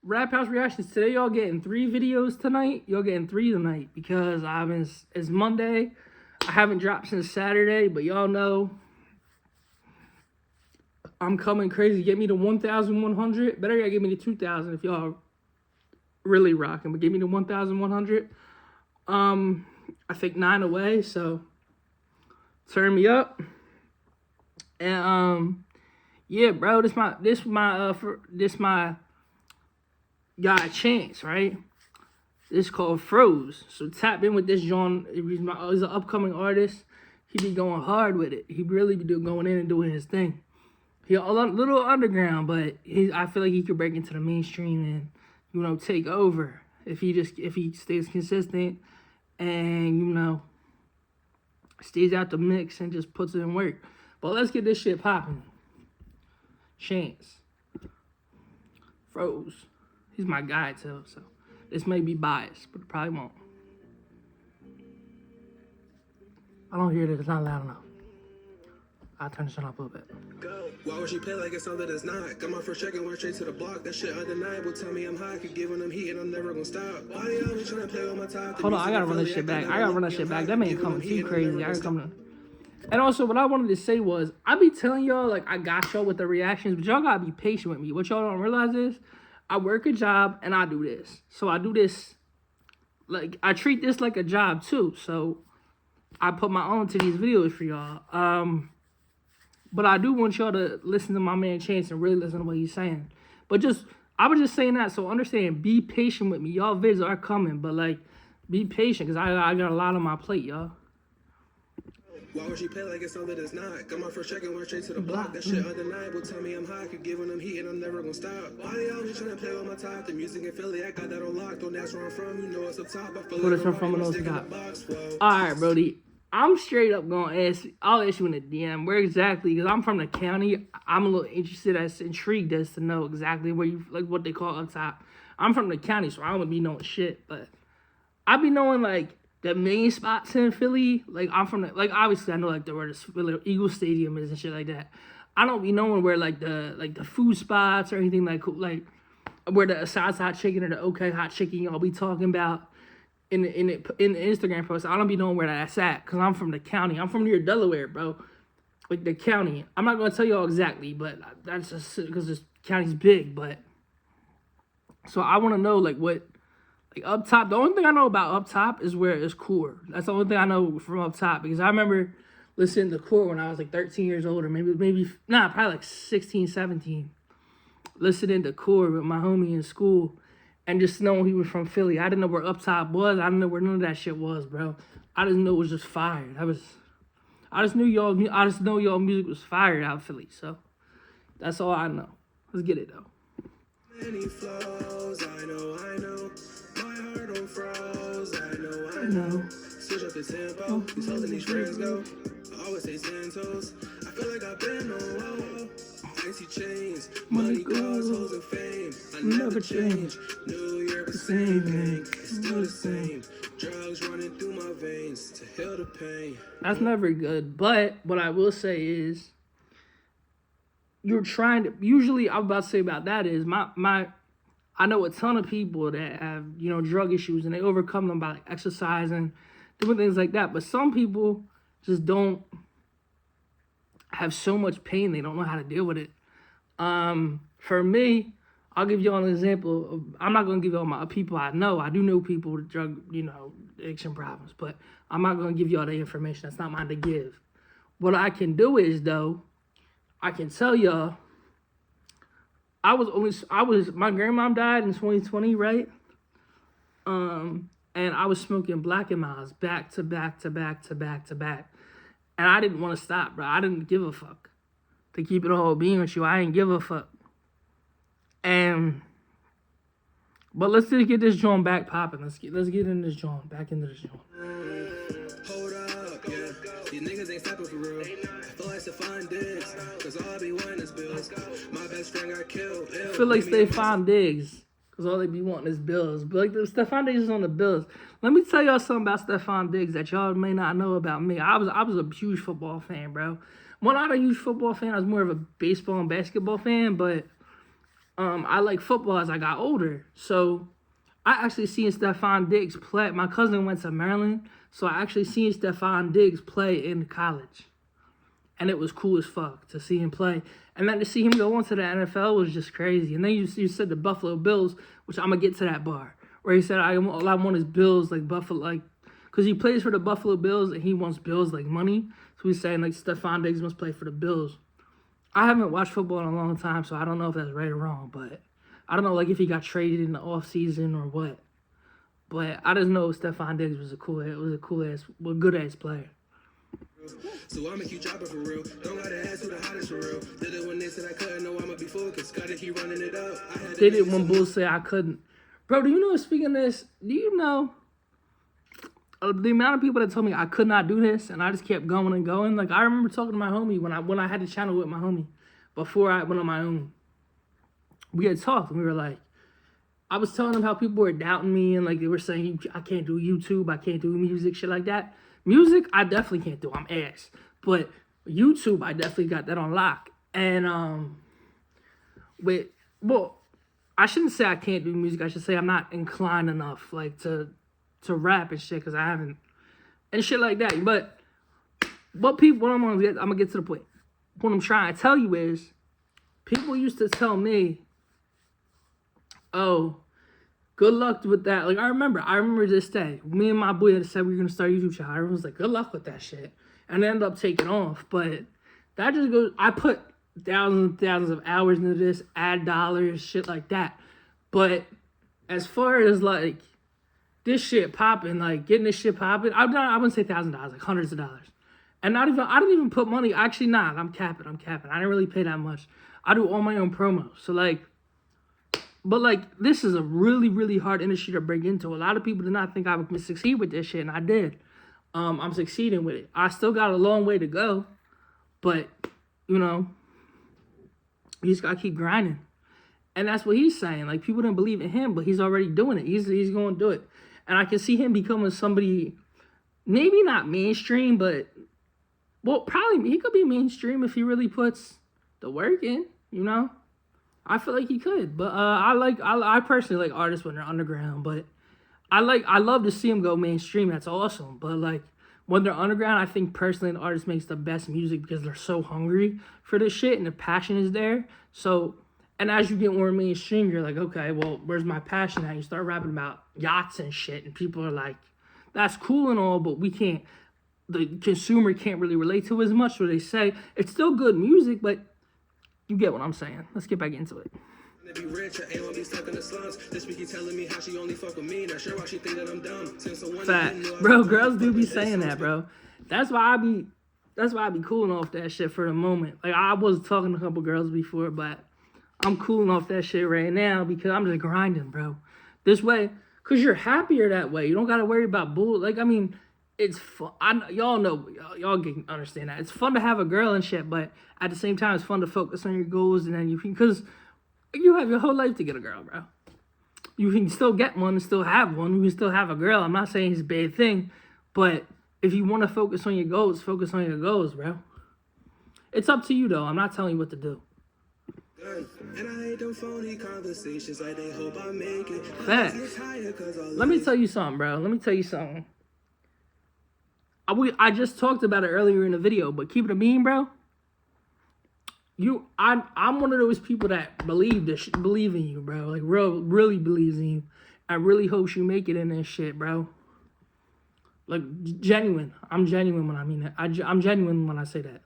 Rap House reactions today. Y'all getting 3 videos tonight. Y'all getting 3 tonight because it's Monday. I haven't dropped since Saturday, but y'all know I'm coming crazy. Get me to 1,100. Better yet, give me to 2,000 if y'all really rocking. But give me to 1,100. I think 9 away. So turn me up. And yeah, bro. This my guy Chance, right? This called Froze. So tap in with this John. He's an upcoming artist. He be going hard with it. He really be going in and doing his thing. He a little underground, but I feel like he could break into the mainstream and take over if he stays consistent and stays out the mix and just puts it in work. But let's get this shit popping. Chance. Froze. He's my guy too, so this may be biased, but it probably won't. I don't hear it. It's not loud enough. I'll turn this one up a little bit. Why would she play like it's something that's not? Got my first check and went straight to the block. That shit undeniable. Tell me I'm high. Could give them heat and I'm never gonna stop. Why they always trying to play with my top? Hold on, I gotta run this shit back. That man coming too crazy. I gotta come to. And also, what I wanted to say was, I be telling y'all, like, I got y'all with the reactions, but y'all gotta be patient with me. What y'all don't realize is, I work a job and I do this. So I do this, like, I treat this like a job too. So I put my own to these videos for y'all. But I do want y'all to listen to my man Chance and really listen to what he's saying. But I was just saying that, so understand, be patient with me. Y'all vids are coming, but, like, be patient, because I got a lot on my plate, y'all. Why would she play like it's something that's not? Got my first check and went straight to the block. That shit undeniable. Tell me I'm high. Could give them heat and I'm never gonna stop. Why they always trying to play with my top? The music in Philly, I got that on lock. Don't ask where I'm from. You know it's up top. I feel like I'm Alright, Brody. I'm straight up gonna ask. I'll ask you in the DM where exactly, because I'm from the county. I'm a little intrigued as to know exactly where you what they call up top. I'm from the county, so I don't be knowing shit, but I be knowing like the main spots in Philly. Like I'm from obviously I know like where the Eagle Stadium is and shit like that. I don't be knowing where like the food spots or anything like where the Aside's Hot Chicken or the OK Hot Chicken y'all be talking about. In the Instagram post, I don't be knowing where that's at, because I'm from the county. I'm from near Delaware, bro. Like, the county. I'm not going to tell y'all exactly, but that's just because this county's big, but... So, I want to know, like, what... Like, up top, the only thing I know about up top is where it's Core. That's the only thing I know from up top, because I remember listening to Core when I was, like, 13 years old, or probably, like, 16, 17. Listening to Core with my homie in school. And just knowing he was from Philly. I didn't know where Up Top was. I didn't know where none of that shit was, bro. I just knew it was just fire. I just know y'all music was fire out of Philly. So that's all I know. Let's get it though. Many flows, I know. My heart on froze, I know. Switch up the tempo. These hoes and these friends go. I always say Santos. I feel like I've been on icy chains, money, cars, hoes, and fame. I never change. New York, the same thing. It's still the same. Drugs running through my veins to heal the pain. That's never good. But what I will say is, you're trying to. Usually, I'm about to say about that is I know a ton of people that have drug issues and they overcome them by like exercising, doing things like that. But some people just don't have so much pain they don't know how to deal with it. For me, I'll give y'all an example. I'm not gonna give y'all my people I know. I do know people with drug, addiction problems, but I'm not gonna give y'all the information. That's not mine to give. What I can do is though, I can tell y'all. My grandmom died in 2020, right? And I was smoking Black and Miles back to back to back to back to back. And I didn't want to stop, bro. I didn't give a fuck. To keep it all being with you, I ain't give a fuck. But let's just get this joint back popping. Let's get in this joint, back into this joint. Hold up, yeah. These niggas ain't stepping for real. I feel like Stefan Diggs, cause all I be wanting is bills. My best friend got killed. I feel like Stefan Diggs, cause all they be wanting is bills. But like Stefan Diggs is on the Bills. Let me tell y'all something about Stefan Diggs that y'all may not know about me. I was a huge football fan, bro. Well, not a huge football fan. I was more of a baseball and basketball fan, but I like football as I got older. So I actually seen Stephon Diggs play. My cousin went to Maryland, so I actually seen Stephon Diggs play in college. And it was cool as fuck to see him play. And then to see him go on to the NFL was just crazy. And then you said the Buffalo Bills, which I'm going to get to that bar, where he said, all I want is Bills, like Buffalo, like, because he plays for the Buffalo Bills and he wants Bills like money. So he's saying, like, Stephon Diggs must play for the Bills. I haven't watched football in a long time, so I don't know if that's right or wrong. But I don't know, like, if he got traded in the offseason or what. But I just know Stephon Diggs was a good-ass player. So I'ma keep dropping for real. Don't gotta ask who the hottest for real. Did it when they said I couldn't, know I'ma be focused. Gotta keep running it up. Did it when Bulls say I couldn't. Bro, do you know, speaking of this, do you know the amount of people that told me I could not do this and I just kept going and going? Like, I remember talking to my homie when I had the channel with my homie before I went on my own. We had talked and we were like, I was telling them how people were doubting me and like they were saying I can't do YouTube, I can't do music, shit like that. Music, I definitely can't do. I'm ass. But YouTube, I definitely got that on lock. And I shouldn't say I can't do music. I should say I'm not inclined enough, like to rap and shit, because I haven't and shit like that. But I'm gonna get to the point. What I'm trying to tell you is, people used to tell me, "Oh, good luck with that." Like, I remember this day. Me and my boy had said we were going to start a YouTube channel. Everyone was like, good luck with that shit. And it ended up taking off. But that just goes, I put thousands and thousands of hours into this, ad dollars, shit like that. But as far as, like, this shit popping, like, getting this shit popping, I wouldn't say $1,000, like hundreds of dollars. And I didn't even put money. Actually, not. I'm capping. I didn't really pay that much. I do all my own promos. So, like, but, like, this is a really, really hard industry to break into. A lot of people did not think I would succeed with this shit, and I did. I'm succeeding with it. I still got a long way to go, but, you know, you just got to keep grinding. And that's what he's saying. Like, people didn't believe in him, but he's already doing it. He's going to do it. And I can see him becoming somebody, maybe not mainstream, but, well, probably he could be mainstream if he really puts the work in, you know? I feel like he could, but I personally like artists when they're underground, but I love to see them go mainstream. That's awesome. But like when they're underground, I think personally an artist makes the best music because they're so hungry for this shit and the passion is there. So, and as you get more mainstream, you're like, okay, well, where's my passion at? You start rapping about yachts and shit, and people are like, that's cool and all, but the consumer can't really relate to it as much. So they say it's still good music, but you get what I'm saying. Let's get back into it. Be rich, I ain't gonna be stuck in the slums. This week he's telling me how she only fuck with me. Not sure why she think that I'm dumb. Facts. Bro, girls do be saying that, bro. That's why I be cooling off that shit for the moment. Like, I was talking to a couple girls before, but I'm cooling off that shit right now because I'm just grinding, bro. This way, because you're happier that way. You don't gotta worry about bull. Like, I mean, it's fun. Y'all know, y'all can understand that. It's fun to have a girl and shit, but at the same time, it's fun to focus on your goals, and then because you have your whole life to get a girl, bro. You can still get one and still have one. You can still have a girl. I'm not saying it's a bad thing, but if you want to focus on your goals, bro. It's up to you, though. I'm not telling you what to do. And I hate them phony conversations like they hope I make it. Facts. Let me tell you something, bro. I just talked about it earlier in the video, but keep it a bean, bro. I'm one of those people that believe in you, bro. Like, really believes in you. I really hope you make it in this shit, bro. Like, genuine. I'm genuine when I mean that. I'm genuine when I say that.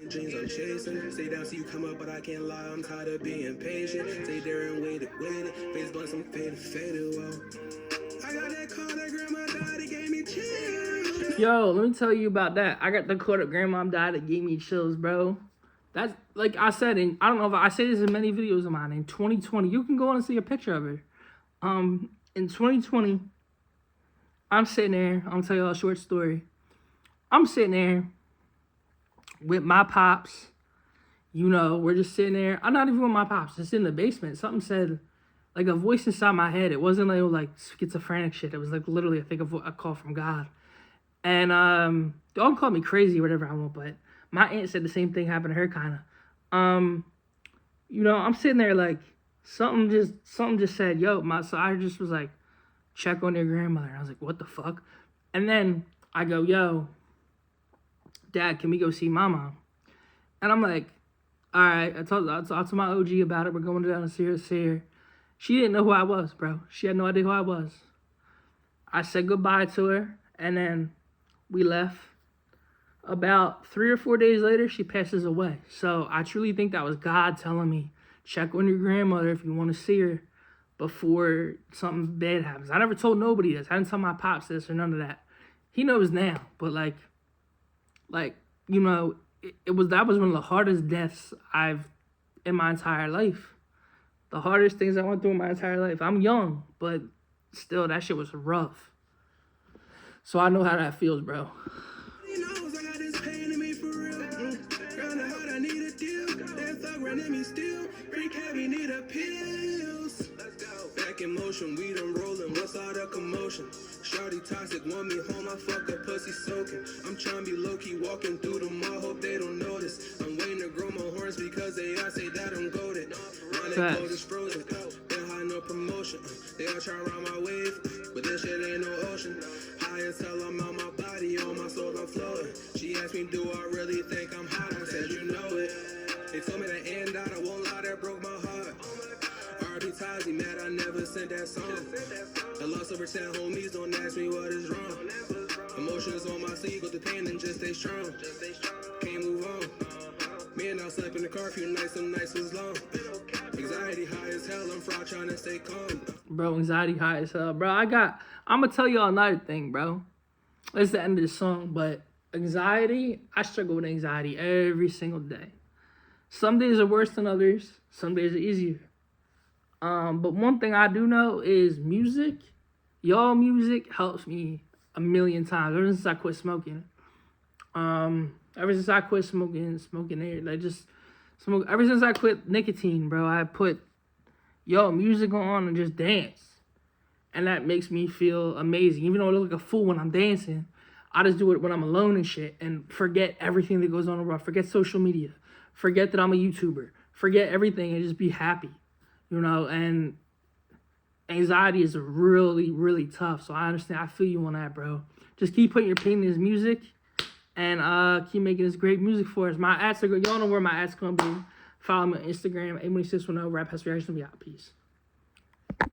Dreams I'm chasing. Stay down, see you come up, but I can't lie. I'm tired of being patient. Stay there and wait. Face blunt, some faded. Well, I got that call that grandma died. It gave me chills. Yo, let me tell you about that. I got the call that grandma died. It gave me chills, bro. That's, like I said, and I don't know if I say this in many videos of mine. In 2020, you can go on and see a picture of her. In 2020, I'm sitting there. I'm gonna tell you a short story. I'm sitting there with my pops. You know, we're just sitting there. I'm not even with my pops. Just in the basement. Something said, like a voice inside my head. It wasn't like schizophrenic shit. It was like literally, I think, a call from God. And y'all call me crazy or whatever I want, but my aunt said the same thing happened to her, kind of. You know, I'm sitting there like, something just said, yo, so I just was like, check on your grandmother. And I was like, what the fuck? And then I go, yo, Dad, can we go see my mom? And I'm like, all right. I talked to my OG about it. We're going down to see her. She didn't know who I was, bro. She had no idea who I was. I said goodbye to her, and then we left. About 3 or 4 days later, she passes away. So I truly think that was God telling me, check on your grandmother if you want to see her before something bad happens. I never told nobody this. I didn't tell my pops this or none of that. He knows now, but like you know, that was one of the hardest deaths I've in my entire life. The hardest things I went through in my entire life. I'm young, but still, that shit was rough. So I know how that feels, bro. He knows I got this pain in me for real. Round the heart, I need a deal. That thug running me still. Freak heavy, need a pills. Let's go. Back in motion, we done rolling. What's all the commotion? Shawty toxic, want me home, I fuck her pussy soaking. I'm trying to be low-key, walking through the mall, hope they don't notice. I'm waiting to grow my horns because they all say that I'm goated. Running clothes is frozen, been high, no promotion. They all try to ride my wave, but this shit ain't no ocean. High as hell, I'm on my body, on my soul, I'm floating. She asked me, do I really think I'm hot? I said, you know it. They told me that end out, I won't lie, that broke my heart. R.B. Tazi, mad I never sent that song. I lost over 10 homies, don't ask me what is wrong. Emotions on my sleeve, go through pain and just stay strong. Can't move on. Me and I slept in the car a few nights, some nights was long. Anxiety high as hell, I'm fraud trying to stay calm. Bro, anxiety high as hell. Bro, I'm going to tell y'all another thing, bro. It's the end of the song, but anxiety, I struggle with anxiety every single day. Some days are worse than others. Some days are easier. But one thing I do know is music. Y'all music helps me a million times ever since I quit smoking. Ever since I quit smoking air, like just smoke. Ever since I quit nicotine, bro, I put music on and just dance, and that makes me feel amazing. Even though I look like a fool when I'm dancing, I just do it when I'm alone and shit, and forget everything that goes on around. Forget social media. Forget that I'm a YouTuber. Forget everything and just be happy. You know, and anxiety is really, really tough. So I understand. I feel you on that, bro. Just keep putting your pain in this music and keep making this great music for us. My ads are good. Y'all know where my ads come be. Follow me on Instagram, 81610, Rap Has Reaction. Be out. Peace.